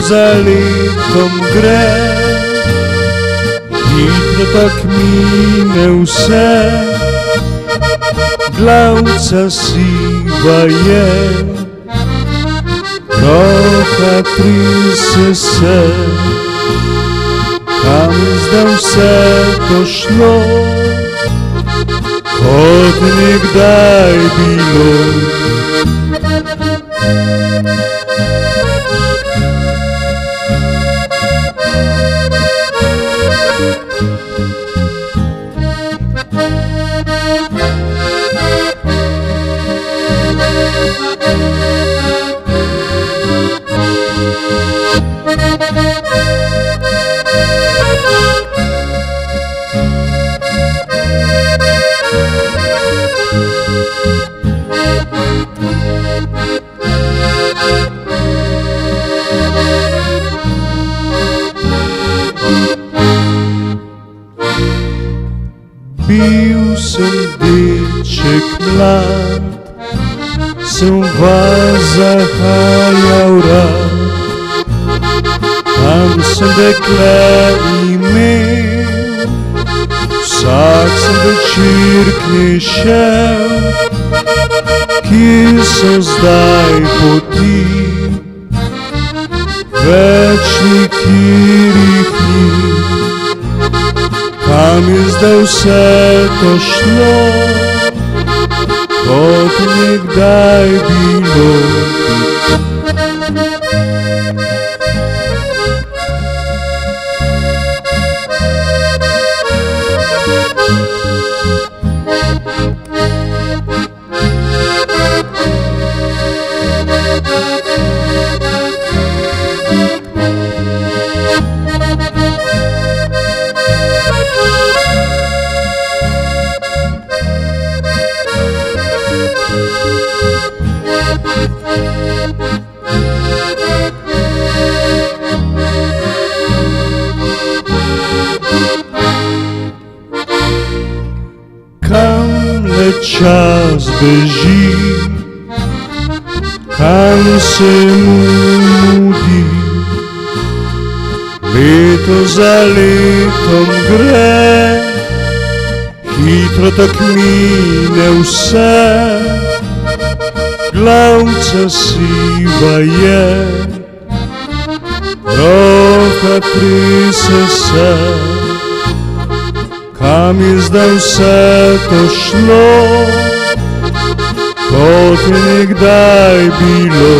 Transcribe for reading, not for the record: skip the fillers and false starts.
za letom gre, hitro tak mine vse, glavca siva je, roka trise se, kam zdaj vse to šlo, kot nekdaj bilo. Bil sem deček mlad, sem vas zahajal rad, tam sem dekle imel, vsak sem večer k njej šel, kje so zdaj poti, več nikjerih ni. Kam je zdaj vse to šlo, kot nekdaj bilo. Kam le čas beži, kam se mu mudi, leto za letom gre, hitro tak mine vse, glavca siva je, roka trise se, kam je zdaj vse to šlo, kot je nekdaj bilo.